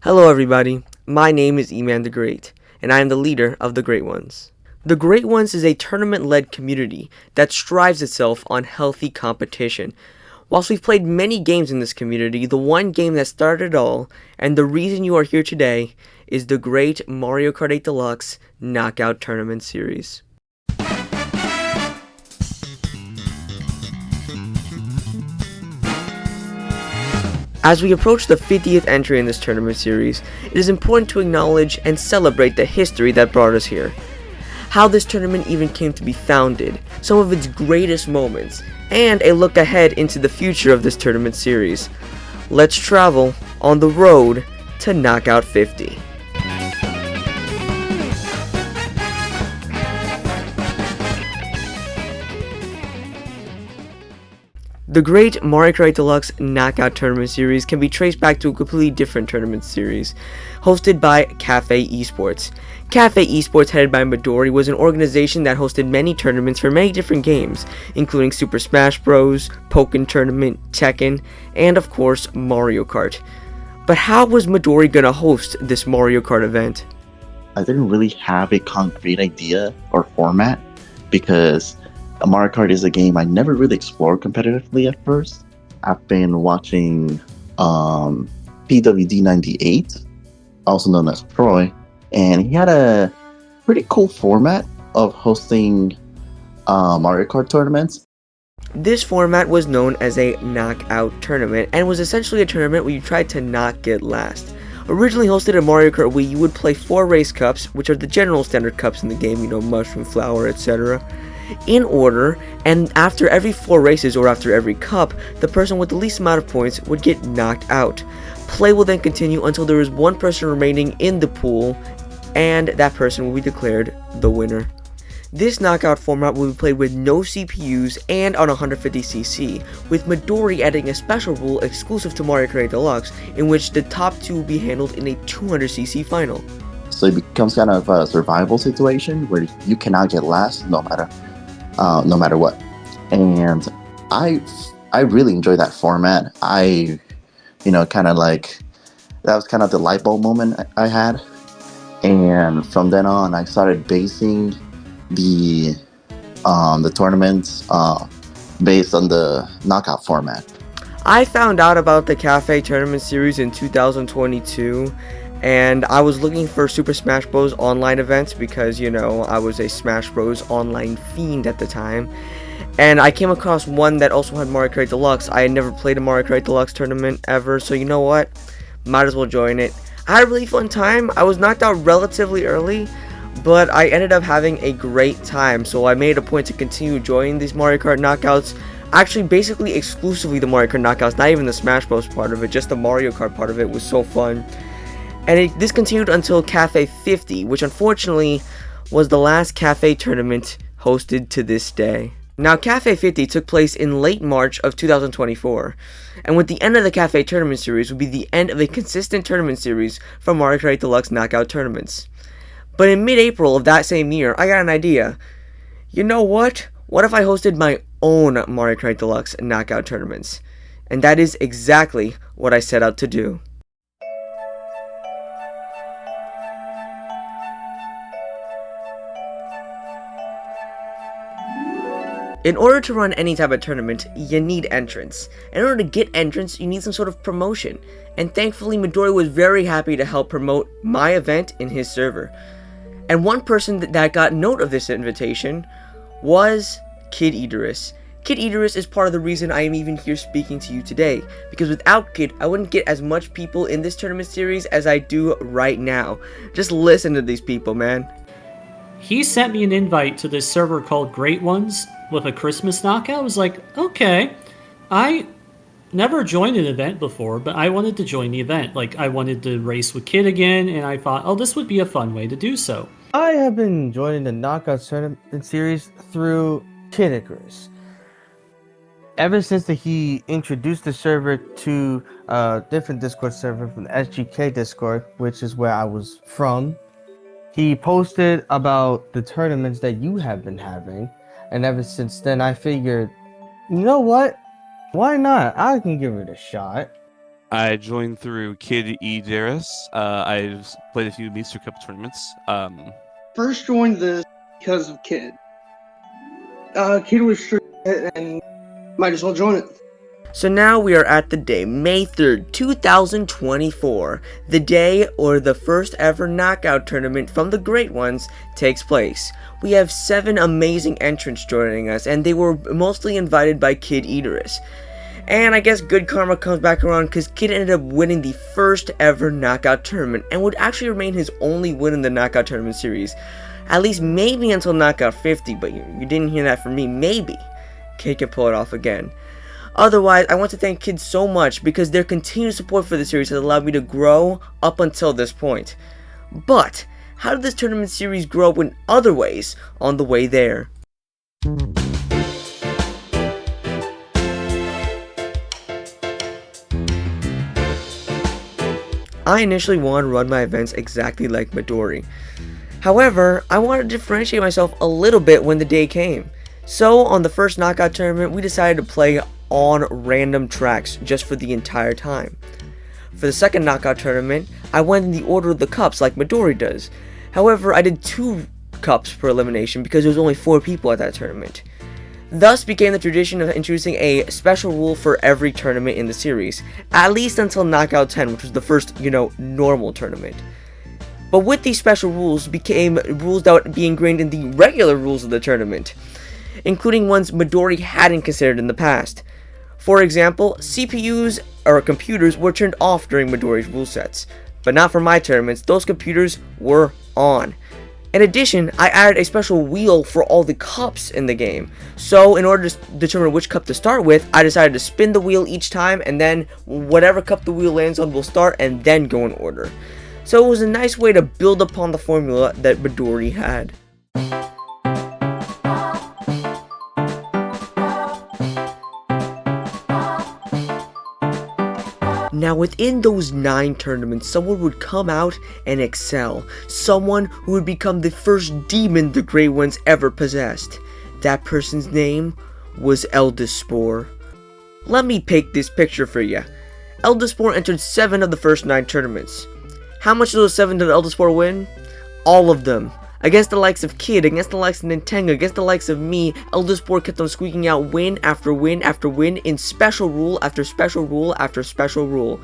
Hello everybody, my name is Emanthegrate, and I am the leader of the Great Ones. The Great Ones is a tournament-led community that strives itself on healthy competition. Whilst we've played many games in this community, the one game that started it all, and the reason you are here today, is the Great Mario Kart 8 Deluxe Knockout Tournament Series. As we approach the 50th entry in this tournament series, it is important to acknowledge and celebrate the history that brought us here. How this tournament even came to be founded, some of its greatest moments, and a look ahead into the future of this tournament series. Let's travel on the road to Knockout 50. The Great Mario Kart 8 Deluxe Knockout Tournament Series can be traced back to a completely different tournament series, hosted by Cafe Esports. Cafe Esports, headed by Midori, was an organization that hosted many tournaments for many different games, including Super Smash Bros., Pokken Tournament, Tekken, and of course Mario Kart. But how was Midori gonna host this Mario Kart event? I didn't really have a concrete idea or format because Mario Kart is a game I never really explored competitively at first. I've been watching PWD98, also known as Troy, and he had a pretty cool format of hosting Mario Kart tournaments. This format was known as a knockout tournament and was essentially a tournament where you tried to not get last. Originally hosted in Mario Kart Wii, you would play 4 race cups, which are the general standard cups in the game, mushroom, flower, etc., in order, and after every 4 races or after every cup, the person with the least amount of points would get knocked out. Play will then continue until there is one person remaining in the pool, and that person will be declared the winner. This knockout format will be played with no CPUs and on 150cc, with Midori adding a special rule exclusive to Mario Kart 8 Deluxe, in which the top 2 will be handled in a 200cc final. So it becomes kind of a survival situation where you cannot get last no matter what. And I really enjoy that format. Kind of like, that was kind of the light bulb moment I had. And from then on, I started basing the tournaments based on the knockout format. I found out about the Cafe Tournament Series in 2022, and I was looking for Super Smash Bros. Online events because, I was a Smash Bros. Online fiend at the time. And I came across one that also had Mario Kart Deluxe. I had never played a Mario Kart Deluxe tournament ever, so you know what? Might as well join it. I had a really fun time. I was knocked out relatively early, but I ended up having a great time, so I made a point to continue joining these Mario Kart knockouts. Actually, basically exclusively the Mario Kart knockouts, not even the Smash Bros. Part of it, just the Mario Kart part of it was so fun. And this continued until Cafe 50, which unfortunately was the last Cafe tournament hosted to this day. Now, Cafe 50 took place in late March of 2024, and with the end of the Cafe Tournament Series would be the end of a consistent tournament series for Mario Kart 8 Deluxe Knockout Tournaments. But in mid-April of that same year, I got an idea. You know what? What if I hosted my own Mario Kart 8 Deluxe Knockout Tournaments? And that is exactly what I set out to do. In order to run any type of tournament, you need entrants. In order to get entrants, you need some sort of promotion. And thankfully, Midori was very happy to help promote my event in his server. And one person that got note of this invitation was Kid Idris. Kid Idris is part of the reason I am even here speaking to you today, because without Kid, I wouldn't get as much people in this tournament series as I do right now. Just listen to these people, man. He sent me an invite to this server called Great Ones with a Christmas knockout. I was like, okay. I never joined an event before, but I wanted to join the event. Like, I wanted to race with Kid again, and I thought, oh, this would be a fun way to do so. I have been joining the Knockout Tournament series through Kid Icarus. Ever since he introduced the server to a different Discord server from the SGK Discord, which is where I was from, he posted about the tournaments that you have been having, and ever since then I figured, you know what? Why not? I can give it a shot. I joined through Kid E. Darius. I've played a few Meister Cup tournaments. First joined this because of Kid. Kid was streaming it and might as well join it. So now we are at the day, May 3rd, 2024, the day or the first ever knockout tournament from the Great Ones takes place. We have 7 amazing entrants joining us, and they were mostly invited by Kid Eaterus. And I guess good karma comes back around because Kid ended up winning the first ever knockout tournament and would actually remain his only win in the knockout tournament series. At least maybe until knockout 50, but you didn't hear that from me. Maybe Kid can pull it off again. Otherwise, I want to thank Kid so much because their continued support for the series has allowed me to grow up until this point. But how did this tournament series grow in other ways on the way there? I initially wanted to run my events exactly like Midori. However, I wanted to differentiate myself a little bit when the day came. So on the first knockout tournament, we decided to play on random tracks just for the entire time. For the second knockout tournament, I went in the order of the cups like Midori does. However, I did 2 cups per elimination because there was only 4 people at that tournament. Thus became the tradition of introducing a special rule for every tournament in the series, at least until knockout 10, which was the first, normal tournament. But with these special rules became rules that would be ingrained in the regular rules of the tournament, including ones Midori hadn't considered in the past. For example, CPUs or computers were turned off during Midori's rule sets, but not for my tournaments. Those computers were on. In addition, I added a special wheel for all the cups in the game. So in order to determine which cup to start with, I decided to spin the wheel each time, and then whatever cup the wheel lands on will start and then go in order. So it was a nice way to build upon the formula that Midori had. Now within those 9 tournaments, someone would come out and excel. Someone who would become the first demon the Grey Ones ever possessed. That person's name was Elderspore. Let me paint this picture for you. Elderspore entered 7 of the first 9 tournaments. How much of those 7 did Elderspore win? All of them. Against the likes of Kid, against the likes of Nintendo, against the likes of me, Elderspore kept on squeaking out win after win after win in special rule after special rule after special rule.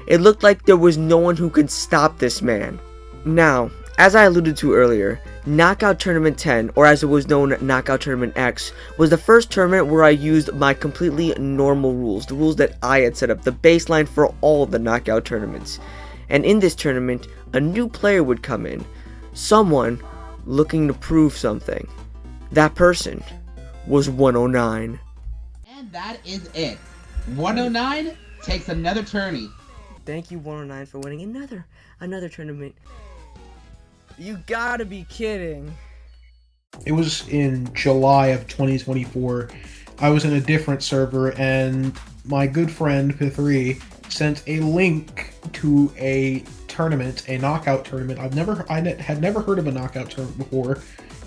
It looked like there was no one who could stop this man. Now, as I alluded to earlier, Knockout Tournament 10, or as it was known, Knockout Tournament X, was the first tournament where I used my completely normal rules, the rules that I had set up, the baseline for all of the Knockout tournaments. And in this tournament, a new player would come in, someone looking to prove something. That person was 109. And that is it. 109 takes another tourney. Thank you, 109, for winning another tournament. You gotta be kidding. It was in July of 2024. I was in a different server, and my good friend P3 sent a link to a tournament, a knockout tournament. I had never heard of a knockout tournament before,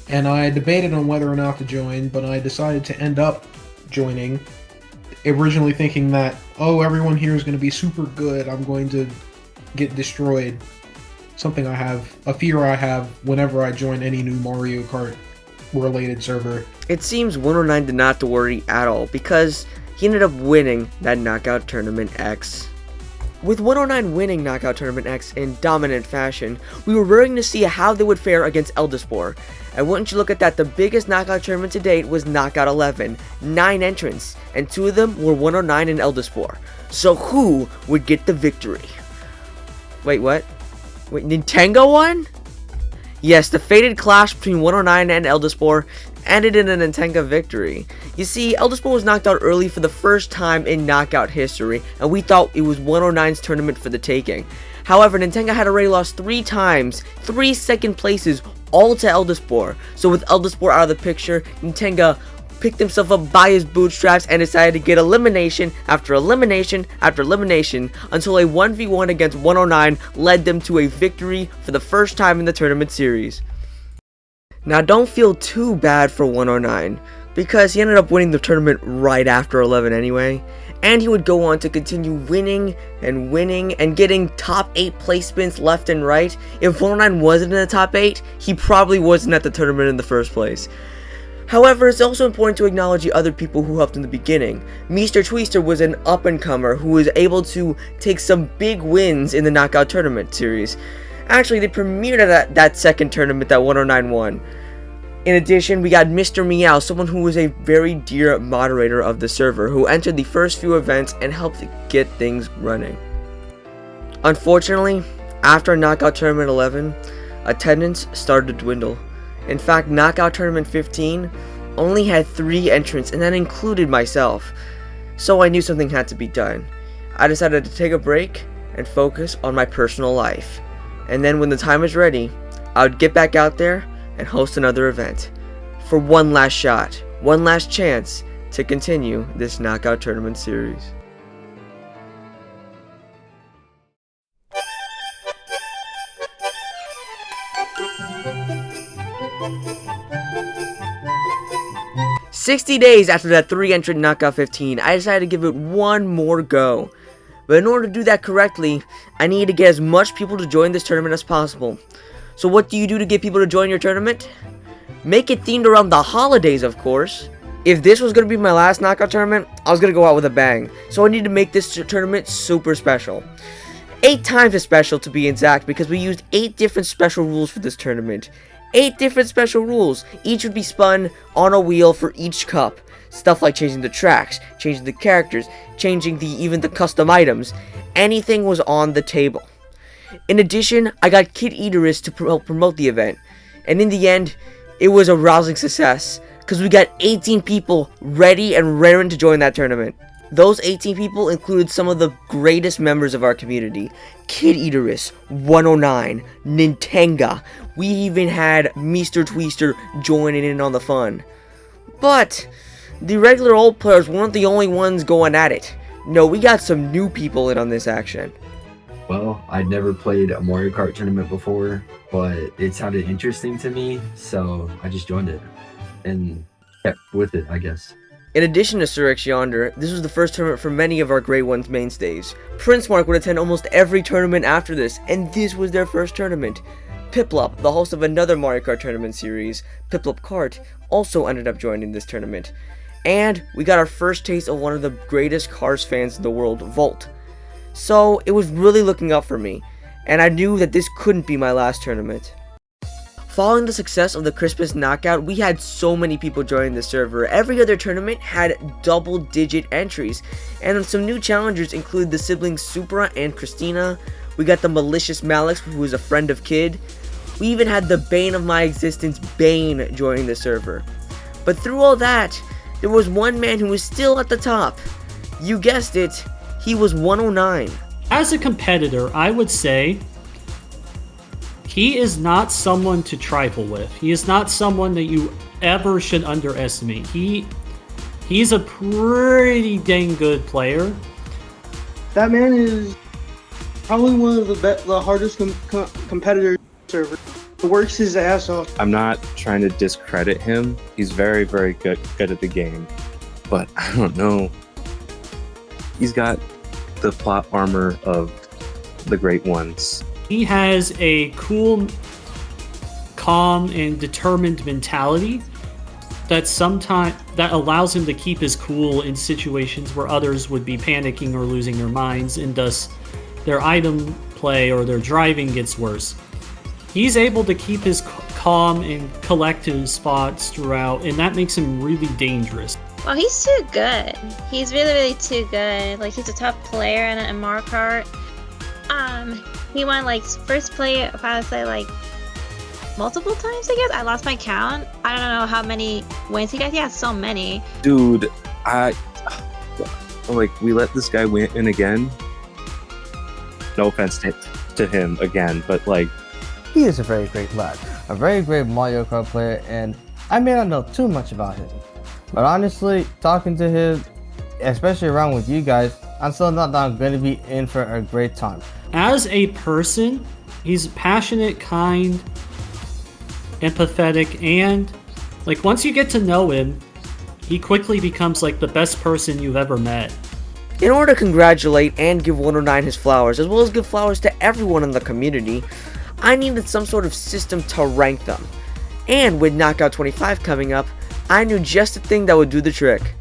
and I debated on whether or not to join, but I decided to end up joining, originally thinking that, oh, everyone here is going to be super good, I'm going to get destroyed. A fear I have whenever I join any new Mario Kart related server. It seems 109 did not have to worry at all, because he ended up winning that Knockout Tournament X. With 109 winning Knockout Tournament X in dominant fashion, we were ready to see how they would fare against Elderspore. And wouldn't you look at that, the biggest Knockout Tournament to date was Knockout 11, 9 entrants, and 2 of them were 109 and Elderspore. So who would get the victory? Wait, what? Wait, Nintendo won? Yes, the fated clash between 109 and Elderspore ended in a Nintendo victory. You see, Elderspore was knocked out early for the first time in knockout history, and we thought it was 109's tournament for the taking. However, Nintendo had already lost 3 times, 3 second places, all to Elderspore. So with Elderspore out of the picture, Nintendo picked himself up by his bootstraps and decided to get elimination after elimination after elimination until a 1v1 against 109 led them to a victory for the first time in the tournament series. Now don't feel too bad for 109, because he ended up winning the tournament right after 11 anyway, and he would go on to continue winning and winning and getting top 8 placements left and right. If 109 wasn't in the top 8, he probably wasn't at the tournament in the first place. However, it's also important to acknowledge the other people who helped in the beginning. Mr. Tweester was an up-and-comer who was able to take some big wins in the Knockout Tournament series. Actually, they premiered at that second tournament that 109 won. In addition, we got Mr. Meow, someone who was a very dear moderator of the server, who entered the first few events and helped get things running. Unfortunately, after Knockout Tournament 11, attendance started to dwindle. In fact, Knockout Tournament 15 only had 3 entrants, and that included myself. So I knew something had to be done. I decided to take a break and focus on my personal life. And then when the time is ready, I would get back out there and host another event for one last shot, one last chance to continue this Knockout Tournament series. "60 days after that 3-entrant Knockout 15, I decided to give it one more go. But in order to do that correctly, I needed to get as much people to join this tournament as possible. So what do you do to get people to join your tournament? Make it themed around the holidays, of course. If this was going to be my last Knockout tournament, I was going to go out with a bang. So I need to make this tournament super special. 8 times as special to be exact, because we used 8 different special rules for this tournament. 8 different special rules. Each would be spun on a wheel for each cup. Stuff like changing the tracks, changing the characters, changing even the custom items. Anything was on the table. In addition, I got Kid Eaterus to help promote the event. And in the end, it was a rousing success, because we got 18 people ready and raring to join that tournament. Those 18 people included some of the greatest members of our community. Kid Eaterus, 109, Nintenga. We even had Mr. Tweester joining in on the fun. But the regular old players weren't the only ones going at it. No, we got some new people in on this action. Well, I'd never played a Mario Kart tournament before, but it sounded interesting to me, so I just joined it and kept with it, I guess. In addition to Sir X Yonder, this was the first tournament for many of our Great Ones mainstays. Prince Mark would attend almost every tournament after this, and this was their first tournament. Piplup, the host of another Mario Kart tournament series, Piplup Kart, also ended up joining this tournament. And we got our first taste of one of the greatest Cars fans in the world, Volt. So it was really looking up for me, and I knew that this couldn't be my last tournament. Following the success of the Christmas Knockout, we had so many people joining the server. Every other tournament had double-digit entries, and some new challengers include the siblings Supra and Christina. We got the malicious Malix, who was a friend of Kid. We even had the bane of my existence, Bane, joining the server. But through all that, there was one man who was still at the top. You guessed it, he was 109. As a competitor, I would say he is not someone to trifle with. He is not someone that you ever should underestimate. He's a pretty dang good player. That man is probably one of the hardest competitors on the server. He works his ass off. I'm not trying to discredit him. He's very, very good at the game. But I don't know. He's got the plot armor of the Great Ones. He has a cool, calm, and determined mentality that allows him to keep his cool in situations where others would be panicking or losing their minds, and thus their item play or their driving gets worse. He's able to keep his calm and collect his spots throughout, and that makes him really dangerous. Well, he's too good. He's really, really too good. Like, he's a top player in Mario Kart. He won, like, first play, probably, like, multiple times, I guess. I lost my count. I don't know how many wins he got. He has so many. Dude, we let this guy win again. No offense to him again, but, like... He is a very great lad. A very great Mario Kart player, and I may not know too much about him. But honestly, talking to him, especially around with you guys, I'm still not going to be in for a great time. As a person, he's passionate, kind, empathetic, and like once you get to know him, he quickly becomes like the best person you've ever met. In order to congratulate and give 109 his flowers, as well as give flowers to everyone in the community, I needed some sort of system to rank them. And with Knockout 25 coming up, I knew just the thing that would do the trick.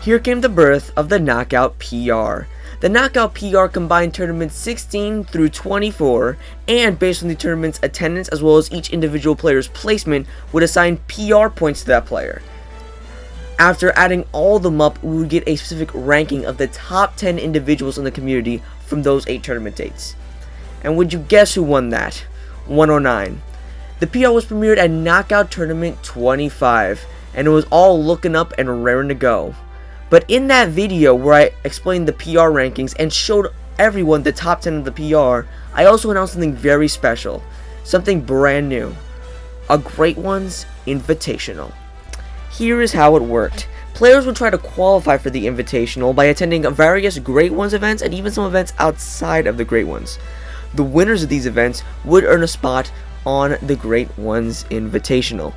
Here came the birth of the Knockout PR. The Knockout PR combined tournaments 16 through 24, and based on the tournament's attendance as well as each individual player's placement, would assign PR points to that player. After adding all of them up, we would get a specific ranking of the top 10 individuals in the community from those 8 tournament dates. And would you guess who won that? 109. The PR was premiered at Knockout Tournament 25, and it was all looking up and raring to go. But in that video where I explained the PR rankings and showed everyone the top 10 of the PR, I also announced something very special, something brand new, a Great Ones Invitational. Here is how it worked. Players would try to qualify for the Invitational by attending various Great Ones events and even some events outside of the Great Ones. The winners of these events would earn a spot on the Great Ones Invitational.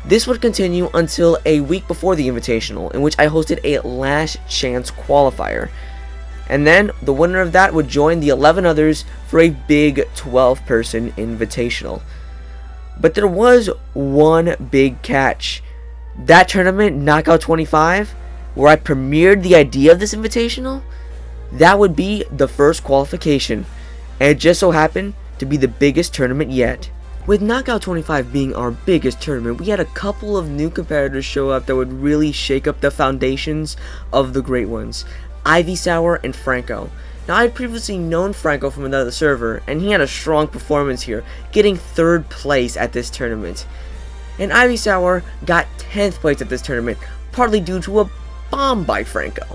This would continue until a week before the Invitational, in which I hosted a last chance qualifier. And then the winner of that would join the 11 others for a big 12-person Invitational. But there was one big catch. That tournament, Knockout 25, where I premiered the idea of this Invitational, that would be the first qualification. And it just so happened to be the biggest tournament yet. With Knockout 25 being our biggest tournament, we had a couple of new competitors show up that would really shake up the foundations of the Great Ones. Ivy Sour and Franco. Now, I had previously known Franco from another server, and he had a strong performance here, getting 3rd place at this tournament. And Ivy Sour got 10th place at this tournament, partly due to a bomb by Franco.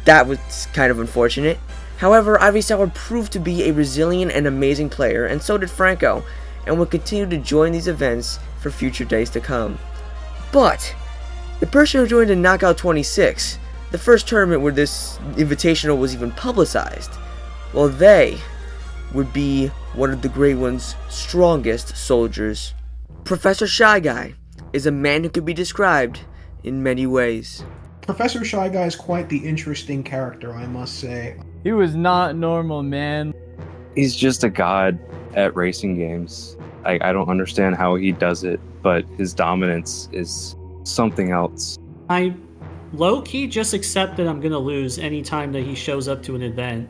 That was kind of unfortunate. However, Ivy Sour proved to be a resilient and amazing player, and so did Franco, and will continue to join these events for future days to come. But the person who joined in Knockout 26, the first tournament where this Invitational was even publicized, well, they would be one of the Great One's strongest soldiers. Professor Shy Guy is a man who could be described in many ways. Professor Shy Guy is quite the interesting character, I must say. He was not normal, man. He's just a god at racing games. I don't understand how he does it, but his dominance is something else. I low-key just accept that I'm gonna lose anytime that he shows up to an event.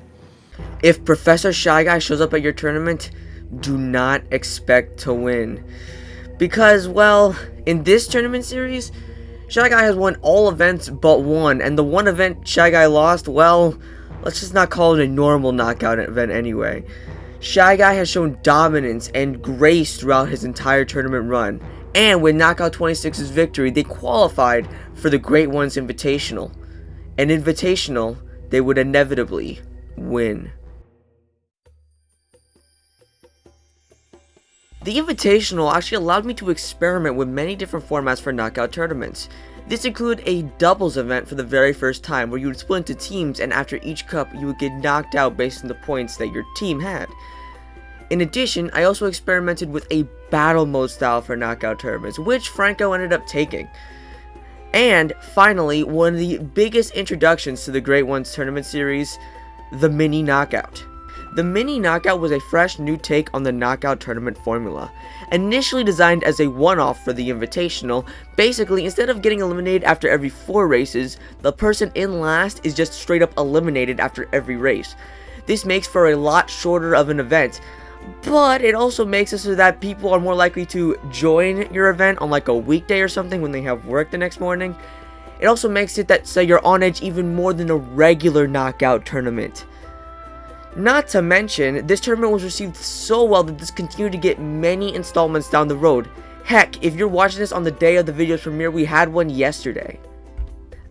If Professor Shy Guy shows up at your tournament, do not expect to win. Because, well, in this tournament series, Shy Guy has won all events but one, and the one event Shy Guy lost, well, let's just not call it a normal knockout event anyway. Shy Guy has shown dominance and grace throughout his entire tournament run, and with Knockout 26's victory, they qualified for the Great Ones Invitational. An Invitational they would inevitably win. The Invitational actually allowed me to experiment with many different formats for knockout tournaments. This included a doubles event for the very first time, where you would split into teams, and after each cup you would get knocked out based on the points that your team had. In addition, I also experimented with a battle mode style for knockout tournaments, which Franco ended up taking. And finally, one of the biggest introductions to the Great Ones tournament series, the Mini Knockout. The Mini Knockout was a fresh new take on the knockout tournament formula. Initially designed as a one-off for the Invitational, basically instead of getting eliminated after every 4 races, the person in last is just straight up eliminated after every race. This makes for a lot shorter of an event, but it also makes it so that people are more likely to join your event on like a weekday or something when they have work the next morning. It also makes it that so you're on edge even more than a regular knockout tournament. Not to mention, this tournament was received so well that this continued to get many installments down the road. Heck, if you're watching this on the day of the video's premiere, we had one yesterday.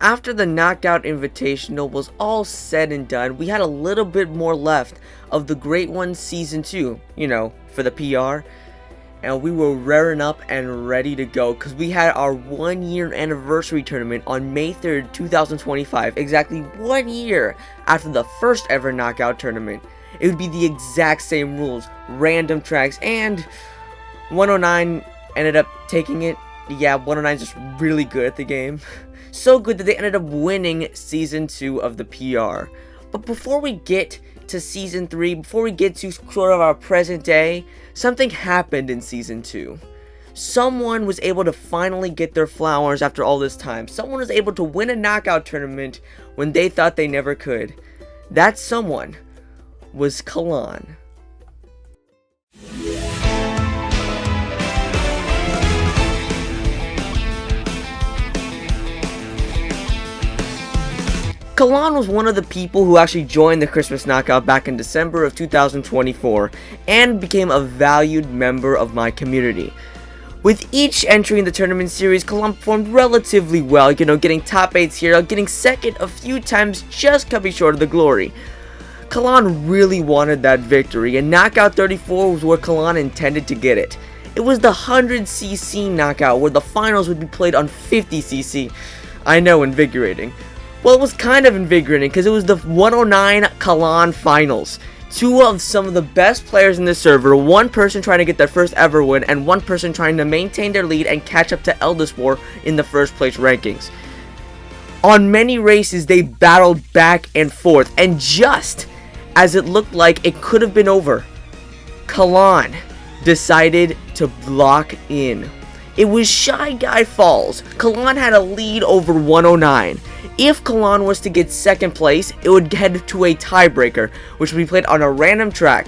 After the Knockout Invitational was all said and done, we had a little bit more left of the Great Ones Season 2, you know, for the PR. and we were raring up and ready to go because we had our 1-year anniversary tournament on May 3rd, 2025, exactly 1 year after the first ever knockout tournament. It would be the exact same rules, random tracks, and 109 ended up taking it. Yeah, 109 is just really good at the game. So good that they ended up winning Season 2 of the PR. But before we get to Season 3, before we get to sort of our present day, something happened in Season 2. Someone was able to finally get their flowers after all this time. Someone was able to win a knockout tournament when they thought they never could. That someone was Kalan. Kalan was one of the people who actually joined the Christmas Knockout back in December of 2024 and became a valued member of my community. With each entry in the tournament series, Kalan performed relatively well, getting top 8s here, getting second a few times, just coming short of the glory. Kalan really wanted that victory, and Knockout 34 was where Kalan intended to get it. It was the 100cc knockout where the finals would be played on 50cc. I know, invigorating. Well, it was kind of invigorating because it was the 109 Kalan finals. Two of some of the best players in the server, one person trying to get their first ever win, and one person trying to maintain their lead and catch up to Eldest in the first place rankings. On many races, they battled back and forth, and just as it looked like it could have been over, Kalan decided to lock in. It was Shy Guy Falls. Kalan had a lead over 109. If Kalan was to get second place, it would head to a tiebreaker, which would be played on a random track.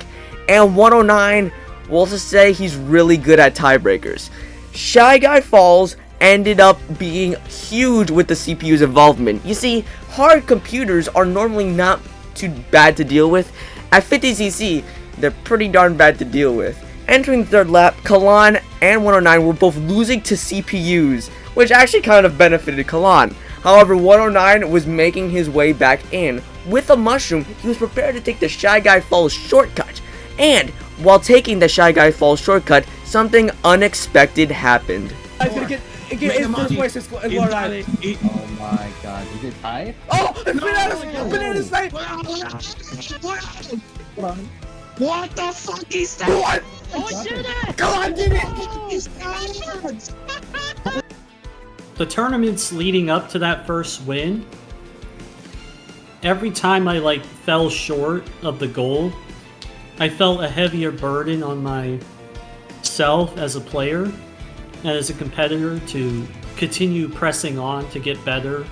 And 109, we'll just say he's really good at tiebreakers. Shy Guy Falls ended up being huge with the CPU's involvement. You see, hard computers are normally not too bad to deal with. At 50cc, they're pretty darn bad to deal with. Entering the third lap, Kalan and 109 were both losing to CPUs, which actually kind of benefited Kalan. However, 109 was making his way back in. With a mushroom, he was prepared to take the Shy Guy Falls shortcut. And while taking the Shy Guy Falls shortcut, something unexpected happened. He's gonna get in first place as 109. Oh my god, is it tied? Oh, banana snipe! What the fuck is that? What? Oh shit! Come on, did it! The tournaments leading up to that first win, every time I fell short of the goal, I felt a heavier burden on myself as a player and as a competitor to continue pressing on to get better,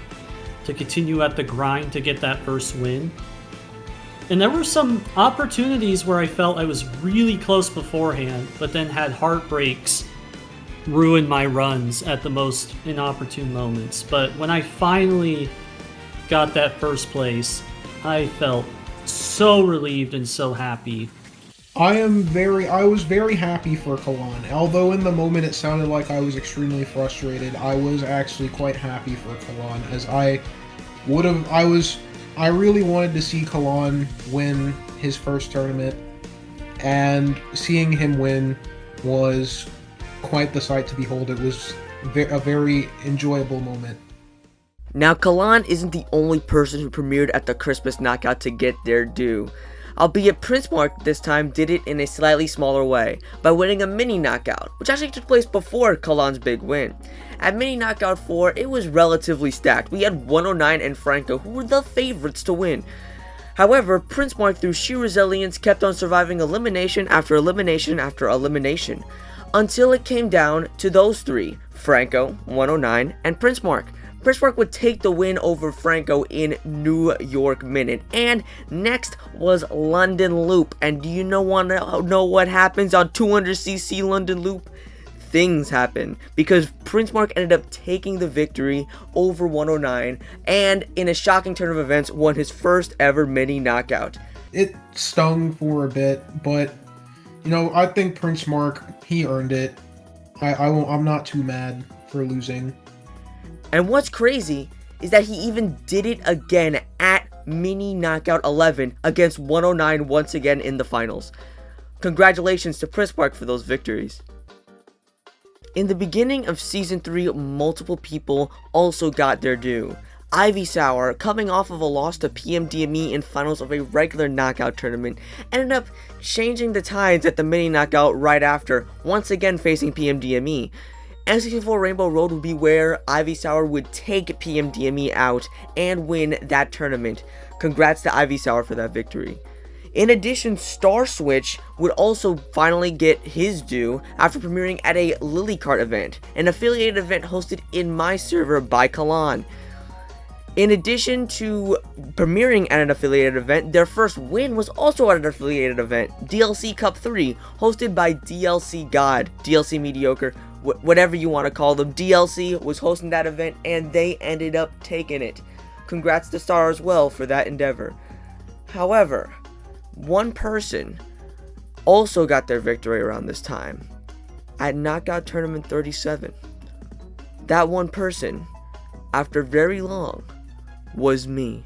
to continue at the grind to get that first win. And there were some opportunities where I felt I was really close beforehand, but then had heartbreaks ruin my runs at the most inopportune moments. But when I finally got that first place, I felt so relieved and so happy. I was very happy for Kalan. Although in the moment it sounded like I was extremely frustrated, I was actually quite happy for Kalan, as I really wanted to see Kalan win his first tournament, and seeing him win was quite the sight to behold. It was a very enjoyable moment. Now, Kalan isn't the only person who premiered at the Christmas Knockout to get their due. Albeit Prince Mark this time did it in a slightly smaller way, by winning a mini knockout, which actually took place before Kalan's big win. At mini knockout 4, it was relatively stacked. We had 109 and Franco, who were the favorites to win. However, Prince Mark, through sheer resilience, kept on surviving elimination after elimination after elimination, until it came down to those three: Franco, 109, and Prince Mark. Prince Mark would take the win over Franco in New York Minute. And next was London Loop. And do you want to know what happens on 200cc London Loop? Things happen, because Prince Mark ended up taking the victory over 109, and in a shocking turn of events, won his first ever mini knockout. It stung for a bit, but I think Prince Mark, he earned it. I'm not too mad for losing. And what's crazy is that he even did it again at Mini Knockout 11 against 109 once again in the finals. Congratulations to Prince Mark for those victories. In the beginning of Season 3, multiple people also got their due. Ivysaur, coming off of a loss to PMDME in finals of a regular knockout tournament, ended up changing the tides at the mini knockout right after, once again facing PMDME. N64 Rainbow Road would be where Ivysaur would take PMDME out and win that tournament. Congrats to Ivysaur for that victory. In addition, Star Switch would also finally get his due after premiering at a Lilycart event, an affiliated event hosted in my server by Kalan. In addition to premiering at an affiliated event, their first win was also at an affiliated event, DLC Cup 3, hosted by DLC God, DLC Mediocre, whatever you want to call them. DLC was hosting that event and they ended up taking it. Congrats to Star as well for that endeavor. However, one person also got their victory around this time, at Knockout Tournament 37. That one person, after very long, was me.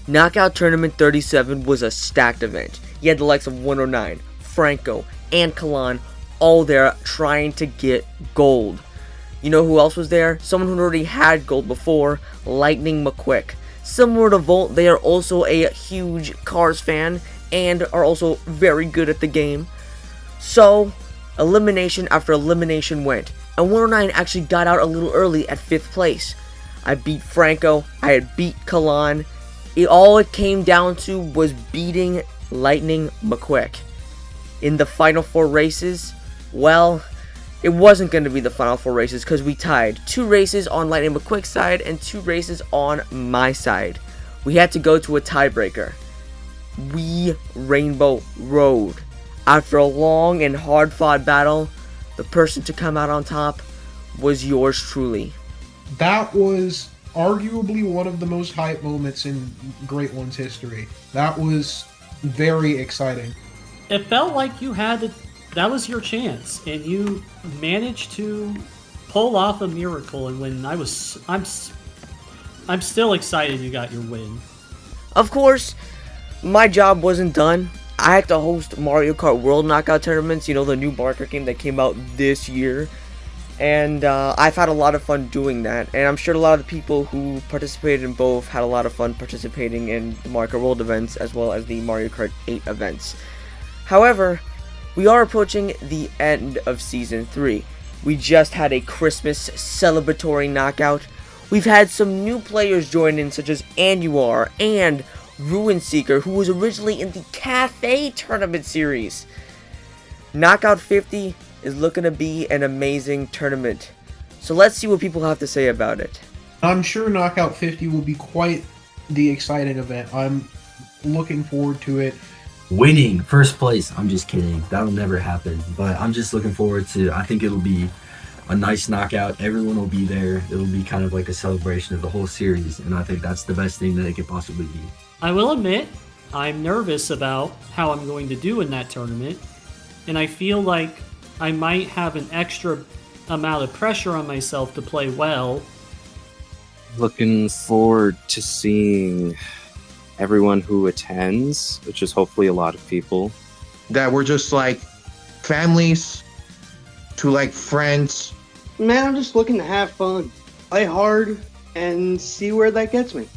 Knockout Tournament 37 was a stacked event. You had the likes of 109, Franco, and Kalan all there trying to get gold. You know who else was there? Someone who already had gold before, Lightning McQuick. Similar to Volt, they are also a huge Cars fan and are also very good at the game. So, elimination after elimination went, and 109 actually got out a little early at 5th place. I beat Franco, I had beat Kalan. All it came down to was beating Lightning McQuick. In the final 4 races, well, it wasn't going to be the final 4 races because we tied 2 races on Lightning McQuick's side and 2 races on my side. We had to go to a tiebreaker. We Rainbow Road. After a long and hard-fought battle, the person to come out on top was yours truly. That was arguably one of the most hype moments in Great One's history. That was very exciting. It felt like you had that was your chance, and you managed to pull off a miracle and win. I'm still excited you got your win. Of course, my job wasn't done. I had to host Mario Kart World Knockout Tournaments, you know, the new marker game that came out this year. And I've had a lot of fun doing that. And I'm sure a lot of the people who participated in both had a lot of fun participating in the Mario Kart World events as well as the Mario Kart 8 events. However, we are approaching the end of Season 3. We just had a Christmas celebratory knockout. We've had some new players join in, such as Annuar and Ruin Seeker, who was originally in the Cafe Tournament series. Knockout 50 is looking to be an amazing tournament. So let's see what people have to say about it. I'm sure Knockout 50 will be quite the exciting event. I'm looking forward to it. Winning first place, I'm just kidding. That'll never happen. But I'm just looking forward to, I think it'll be a nice knockout. Everyone will be there. It'll be kind of like a celebration of the whole series. And I think that's the best thing that it could possibly be. I will admit, I'm nervous about how I'm going to do in that tournament. And I feel like I might have an extra amount of pressure on myself to play well. Looking forward to seeing everyone who attends, which is hopefully a lot of people. That we're just like families to like friends. Man, I'm just looking to have fun, play hard, and see where that gets me.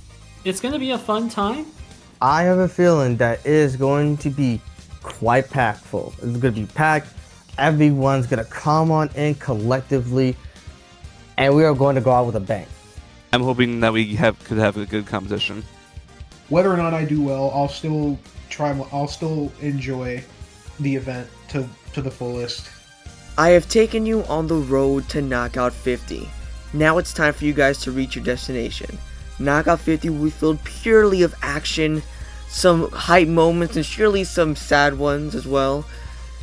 It's going to be a fun time. I have a feeling that it is going to be quite packed full. It's going to be packed. Everyone's going to come on in collectively, and we are going to go out with a bang. I'm hoping that we could have a good competition. Whether or not I do well, I'll still enjoy the event to the fullest. I have taken you on the road to Knockout 50. Now it's time for you guys to reach your destination. Knockout 50 will be filled purely of action, some hype moments, and surely some sad ones as well.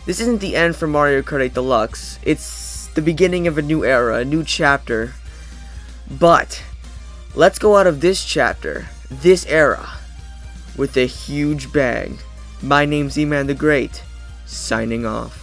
This isn't the end for Mario Kart 8 Deluxe. It's the beginning of a new era, a new chapter. But let's go out of this chapter, this era, with a huge bang. My name's Emanthegrate, signing off.